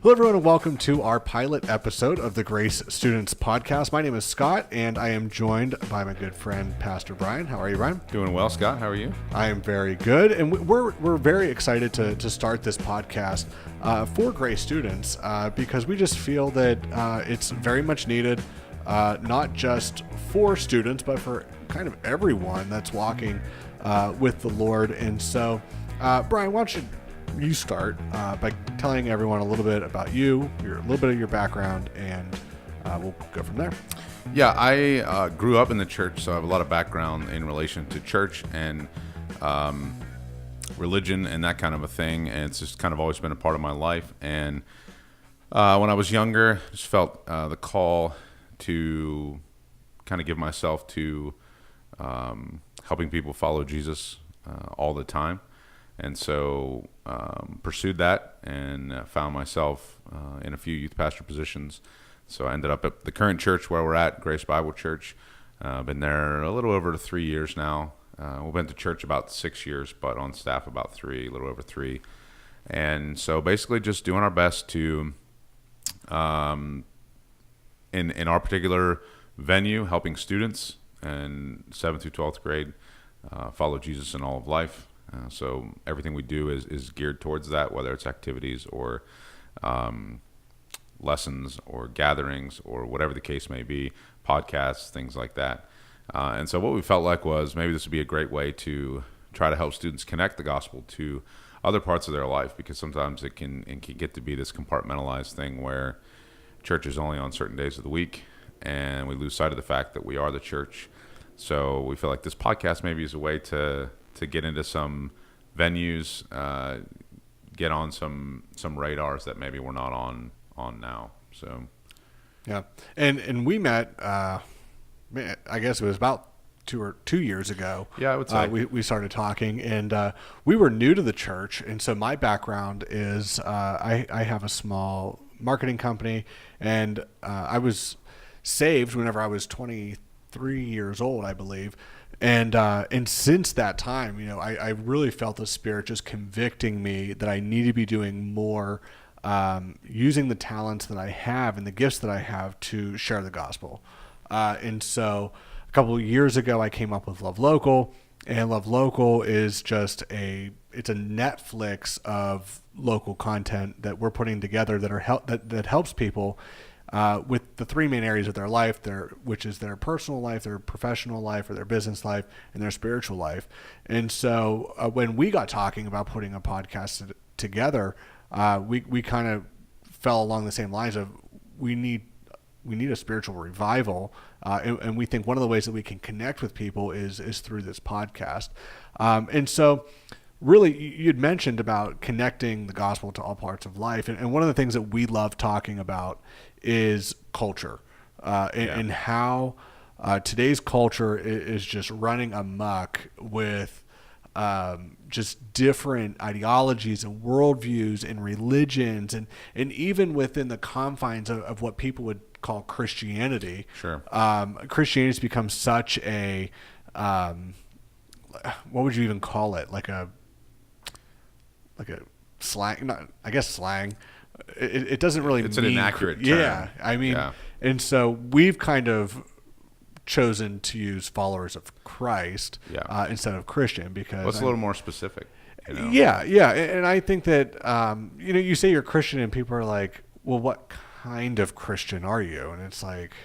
Hello, everyone, and welcome to our pilot episode of the Grace Students Podcast. My name is Scott, and I am joined by my good friend, Pastor Bryan. How are you, Bryan? Doing well, Scott. How are you? I am very good, and we're very excited to start this podcast for Grace students because we just feel that it's very much needed, not just for students, but for kind of everyone that's walking with the Lord. And so, Bryan, why don't you start by telling everyone a little bit about you, a little bit of your background, and we'll go from there. Yeah, I grew up in the church, so I have a lot of background in relation to church and religion and that kind of a thing, and it's just kind of always been a part of my life. And when I was younger, I just felt the call to kind of give myself to helping people follow Jesus all the time. And so pursued that and found myself in a few youth pastor positions. So I ended up at the current church where we're at, Grace Bible Church. Been there a little over 3 years now. We've been to church about 6 years, but on staff about 3, a little over 3. And so basically just doing our best to, in our particular venue, helping students in 7th through 12th grade follow Jesus in all of life. So everything we do is geared towards that, whether it's activities or lessons or gatherings or whatever the case may be, podcasts, things like that. And so what we felt like was maybe this would be a great way to try to help students connect the gospel to other parts of their life, because sometimes it can get to be this compartmentalized thing where church is only on certain days of the week, and we lose sight of the fact that we are the church. So we feel like this podcast maybe is a way to get into some venues, get on some radars that maybe we're not on now. So, yeah, and we met. I guess it was about 2 years ago. Yeah, I would say we started talking, and we were new to the church, and so my background is I have a small marketing company, and I was saved whenever I was 23 years old, I believe. And since that time, I really felt the Spirit just convicting me that I need to be doing more, using the talents that I have and the gifts that I have to share the gospel. And so a couple of years ago, I came up with loveLocal, and loveLocal is just it's a Netflix of local content that we're putting together that helps people with the 3 main areas of their life, which is their personal life, their professional life, or their business life, and their spiritual life. And so when we got talking about putting a podcast together, we kind of fell along the same lines of we need a spiritual revival, and we think one of the ways that we can connect with people is through this podcast. And so really, you'd mentioned about connecting the gospel to all parts of life. And one of the things that we love talking about is culture, and how today's culture is just running amok with just different ideologies and worldviews and religions, and even within the confines of what people would call Christianity. Sure. Christianity has become such a, what would you even call it? Like a slang, I guess slang. It doesn't really it's mean, an inaccurate term. Yeah, I mean, and so we've kind of chosen to use followers of Christ instead of Christian, because it's a little more specific. Yeah, and I think that you say you're Christian, and people are like, well, what kind of Christian are you? And it's like,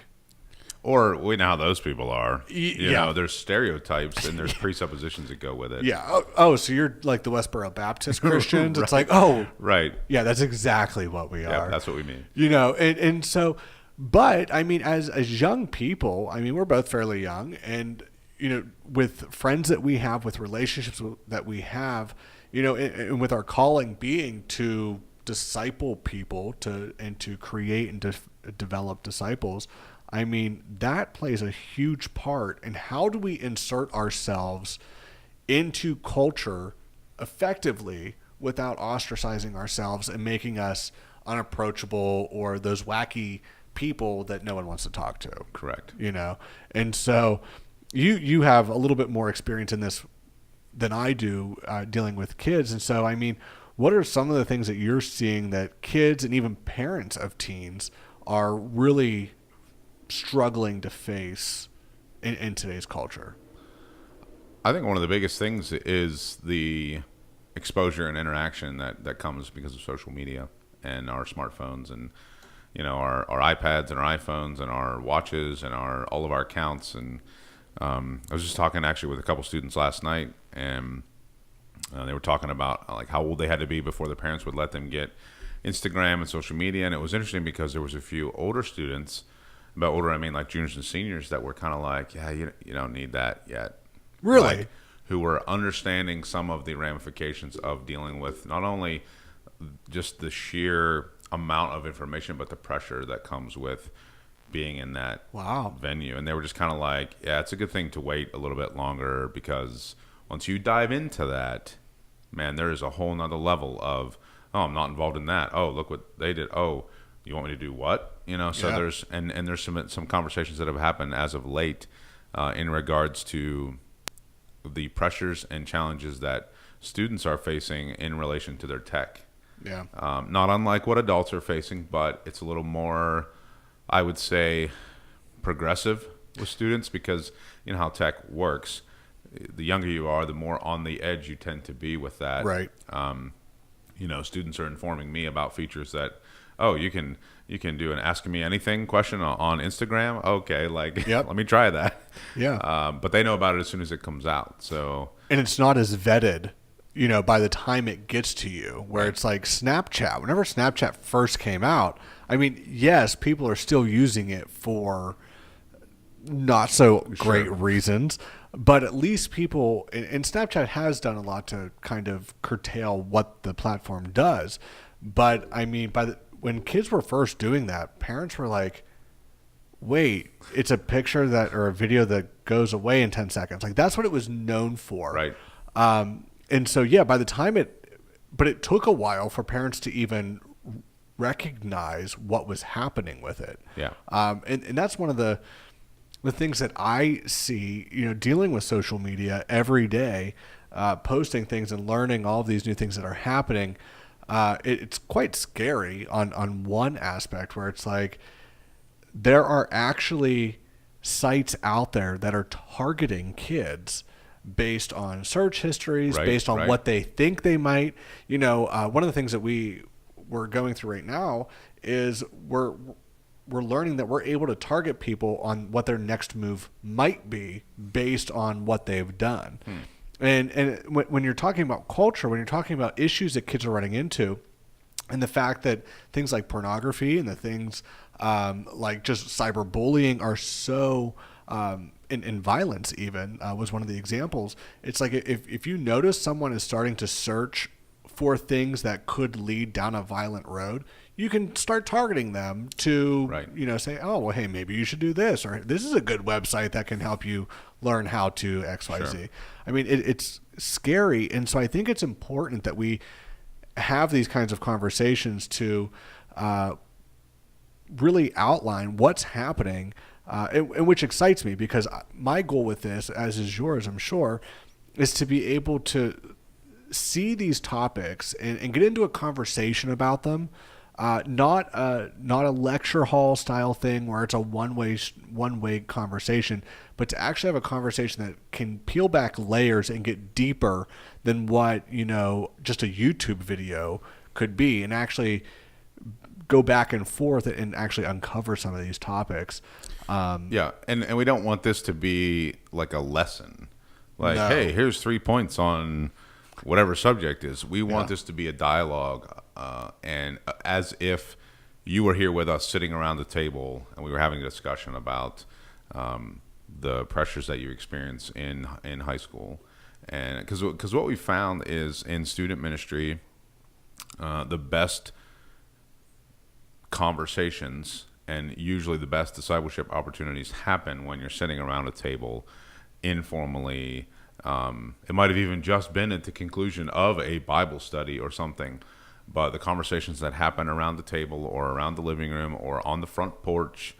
or we know how those people are. You know, there's stereotypes and there's presuppositions that go with it. Yeah. Oh, so you're like the Westboro Baptist Christians? Right. It's like, oh, right. Yeah, that's exactly what we are. Yeah, that's what we mean. And so, but I mean, as young people, I mean, we're both fairly young, and with friends that we have, with relationships that we have, and with our calling being to disciple people and to create and to develop disciples. I mean, that plays a huge part in how do we insert ourselves into culture effectively without ostracizing ourselves and making us unapproachable or those wacky people that no one wants to talk to. Correct. And so you have a little bit more experience in this than I do, dealing with kids. And so, I mean, what are some of the things that you're seeing that kids and even parents of teens are really struggling to face in today's culture? I think one of the biggest things is the exposure and interaction that comes because of social media and our smartphones and our iPads and our iPhones and our watches and our all of our accounts. And I was just talking actually with a couple students last night, and they were talking about like how old they had to be before their parents would let them get Instagram and social media. And it was interesting because there was a few older students, by older I mean like juniors and seniors, that were kind of like, yeah, you don't need that yet. Really? Like, who were understanding some of the ramifications of dealing with not only just the sheer amount of information, but the pressure that comes with being in that Wow. venue. And they were just kind of like, yeah, it's a good thing to wait a little bit longer, because once you dive into that, man, there is a whole nother level of, oh, I'm not involved in that. Oh, look what they did. Oh, you want me to do what? So Yeah. there's there's some conversations that have happened as of late in regards to the pressures and challenges that students are facing in relation to their tech. Yeah. Not unlike what adults are facing, but it's a little more, I would say, progressive with students, because you know how tech works. The younger you are, the more on the edge you tend to be with that. Right. Students are informing me about features that, oh, you can do an ask me anything question on Instagram. Okay, like Yep. let me try that. Yeah. But they know about it as soon as it comes out. So And it's not as vetted, by the time it gets to you, where it's like Snapchat. Whenever Snapchat first came out, I mean, yes, people are still using it for not so great reasons, but at least people, and Snapchat has done a lot to kind of curtail what the platform does. But I mean, when kids were first doing that, parents were like, wait, it's a picture that or a video that goes away in 10 seconds. Like that's what it was known for. Right. And so, yeah, by the time but it took a while for parents to even recognize what was happening with it. Yeah. And that's one of the things that I see, dealing with social media every day, posting things and learning all of these new things that are happening. It's quite scary on one aspect, where it's like there are actually sites out there that are targeting kids based on search histories, based on what they think they might. One of the things that we're going through right now is we're learning that we're able to target people on what their next move might be based on what they've done. And when you're talking about culture, when you're talking about issues that kids are running into, and the fact that things like pornography and the things like just cyberbullying are so, and violence even was one of the examples. It's like if you notice someone is starting to search for things that could lead down a violent road, you can start targeting them to, say, oh, well, hey, maybe you should do this, or this is a good website that can help you learn how to X, Y, Z. I mean, it's scary. And so I think it's important that we have these kinds of conversations to really outline what's happening, and which excites me, because my goal with this, as is yours, I'm sure, is to be able to see these topics and get into a conversation about them. Not a lecture hall style thing where it's a one way conversation, but to actually have a conversation that can peel back layers and get deeper than what just a YouTube video could be, and actually go back and forth and actually uncover some of these topics. And we don't want this to be like a lesson, like, No. hey, here's 3 points on whatever subject is. We want this to be a dialogue, and as if you were here with us sitting around the table and we were having a discussion about the pressures that you experience in high school. And because what we found is in student ministry, the best conversations and usually the best discipleship opportunities happen when you're sitting around a table informally. It might have even just been at the conclusion of a Bible study or something, but the conversations that happen around the table or around the living room or on the front porch,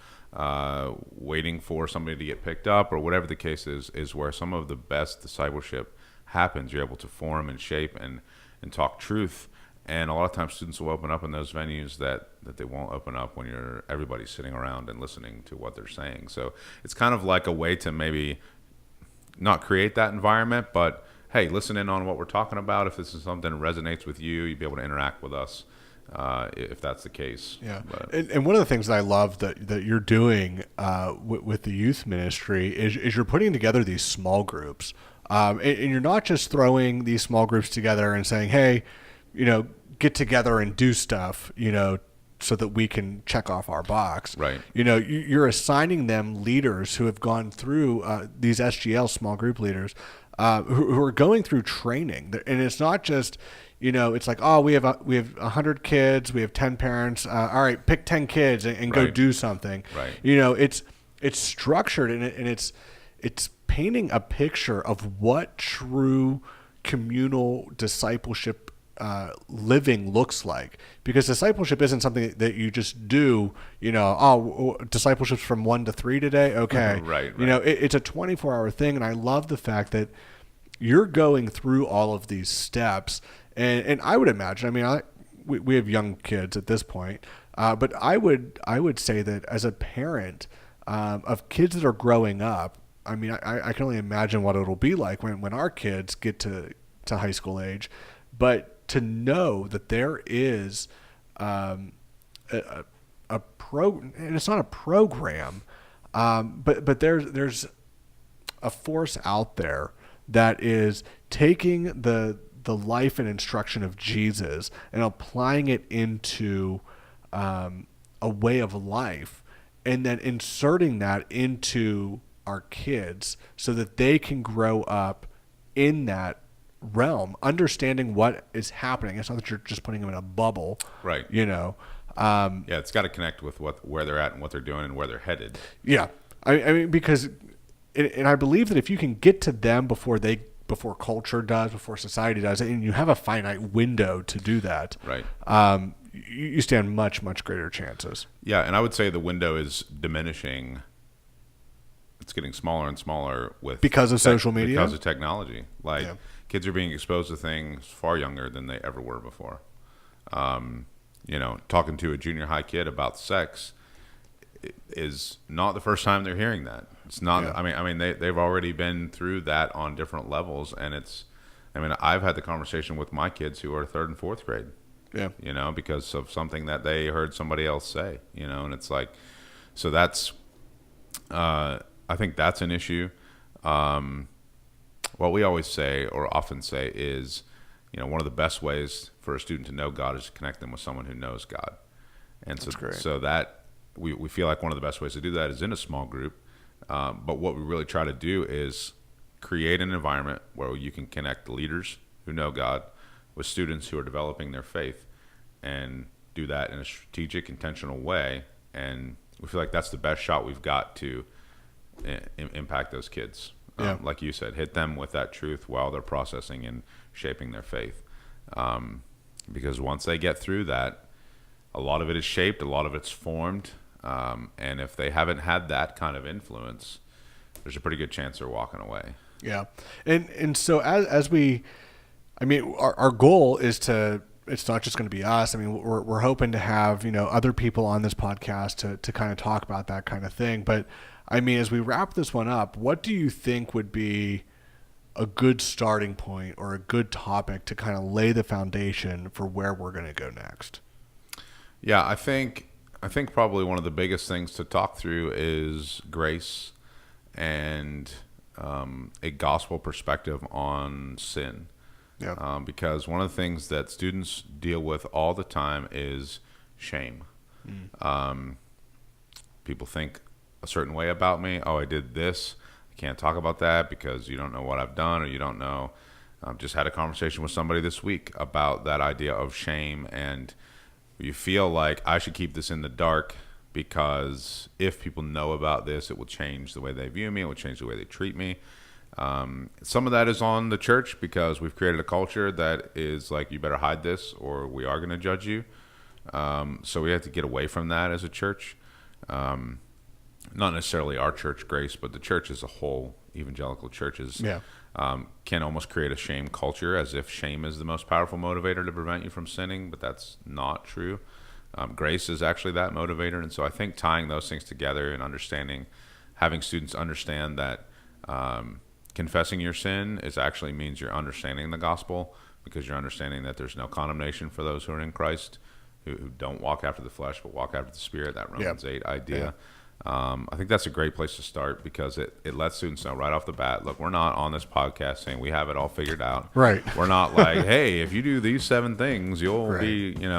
waiting for somebody to get picked up or whatever the case is where some of the best discipleship happens. You're able to form and shape and talk truth And a lot of times students will open up in those venues that they won't open up when everybody's sitting around and listening to what they're saying. So it's kind of like a way to maybe not create that environment, but hey, listen in on what we're talking about. If this is something that resonates with you, you'd be able to interact with us if that's the case. Yeah. But, And one of the things that I love that you're doing with the youth ministry is you're putting together these small groups. And you're not just throwing these small groups together and saying, hey, get together and do stuff, so that we can check off our box. Right. You're assigning them leaders who have gone through these SGL small group leaders who are going through training. And it's not just, it's like, oh, we have 100 kids, we have 10 parents. All right, pick 10 kids and go Right. do something. Right. It's structured and it's painting a picture of what true communal discipleship living looks like, because discipleship isn't something that you just do, discipleship's from 1 to 3 today. Okay. Right. It's a 24-hour thing. And I love the fact that you're going through all of these steps. And I would imagine, we have young kids at this point, but I would say that as a parent of kids that are growing up, I can only imagine what it'll be like when our kids get to high school age. But to know that there is and it's not a program, but there's a force out there that is taking the life and instruction of Jesus and applying it into a way of life, and then inserting that into our kids so that they can grow up in that realm, understanding what is happening. It's not that you're just putting them in a bubble, Right. It's got to connect with where they're at and what they're doing and where they're headed. Yeah. Because, and I believe that if you can get to them before culture does, before society does, and you have a finite window to do that, Right. You stand much, much greater chances. Yeah, and I would say the window is diminishing. It's getting smaller and smaller because of social media, because of technology. Like, Yeah. kids are being exposed to things far younger than they ever were before. Talking to a junior high kid about sex is not the first time they're hearing that. It's not. Yeah. They've already been through that on different levels, and I've had the conversation with my kids who are 3rd and 4th grade. Yeah. Because of something that they heard somebody else say. And it's like, so that's. I think that's an issue. What we always say, or often say, is, one of the best ways for a student to know God is to connect them with someone who knows God. And That's great. so that we feel like one of the best ways to do that is in a small group. But what we really try to do is create an environment where you can connect leaders who know God with students who are developing their faith, and do that in a strategic, intentional way. And we feel like that's the best shot we've got to impact those kids. Yeah. Like you said, hit them with that truth while they're processing and shaping their faith. Because once they get through that, a lot of it is shaped, a lot of it's formed. And if they haven't had that kind of influence, there's a pretty good chance they're walking away. Yeah. And so as we, our goal is it's not just going to be us. We're hoping to have, other people on this podcast to kind of talk about that kind of thing. But as we wrap this one up, what do you think would be a good starting point or a good topic to kind of lay the foundation for where we're going to go next? Yeah, I think probably one of the biggest things to talk through is grace and a gospel perspective on sin. Yeah. Because one of the things that students deal with all the time is shame. People think a certain way about me. Oh, I did this. I can't talk about that because you don't know what I've done, or you don't know. I've just had a conversation with somebody this week about that idea of shame, and you feel like I should keep this in the dark because if people know about this, it will change the way they view me. It will change the way they treat me. Some of that is on the church because we've created a culture that is like, you better hide this or we are going to judge you. So we have to get away from that as a church. Not necessarily our church, Grace, but the church as a whole, evangelical churches. Yeah. can almost create a shame culture, as if shame is the most powerful motivator to prevent you from sinning, but that's not true. Grace is actually that motivator. And so I think tying those things together and understanding, having students understand that confessing your sin actually means you're understanding the gospel, because you're understanding that there's no condemnation for those who are in Christ, who don't walk after the flesh but walk after the Spirit, that Romans 8 idea. I think that's a great place to start, because it lets students know right off the bat, look, we're not on this podcast saying we have it all figured out. Right. We're not like, hey, if you do these 7 things, you'll Right. be,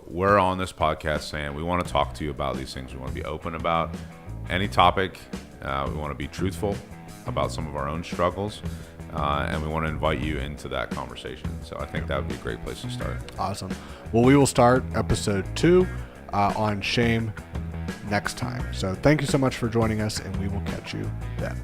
we're on this podcast saying we want to talk to you about these things. We want to be open about any topic. We want to be truthful about some of our own struggles. And we want to invite you into that conversation. So I think that would be a great place to start. Awesome. Well, we will start episode 2 on shame next time. So thank you so much for joining us, and we will catch you then.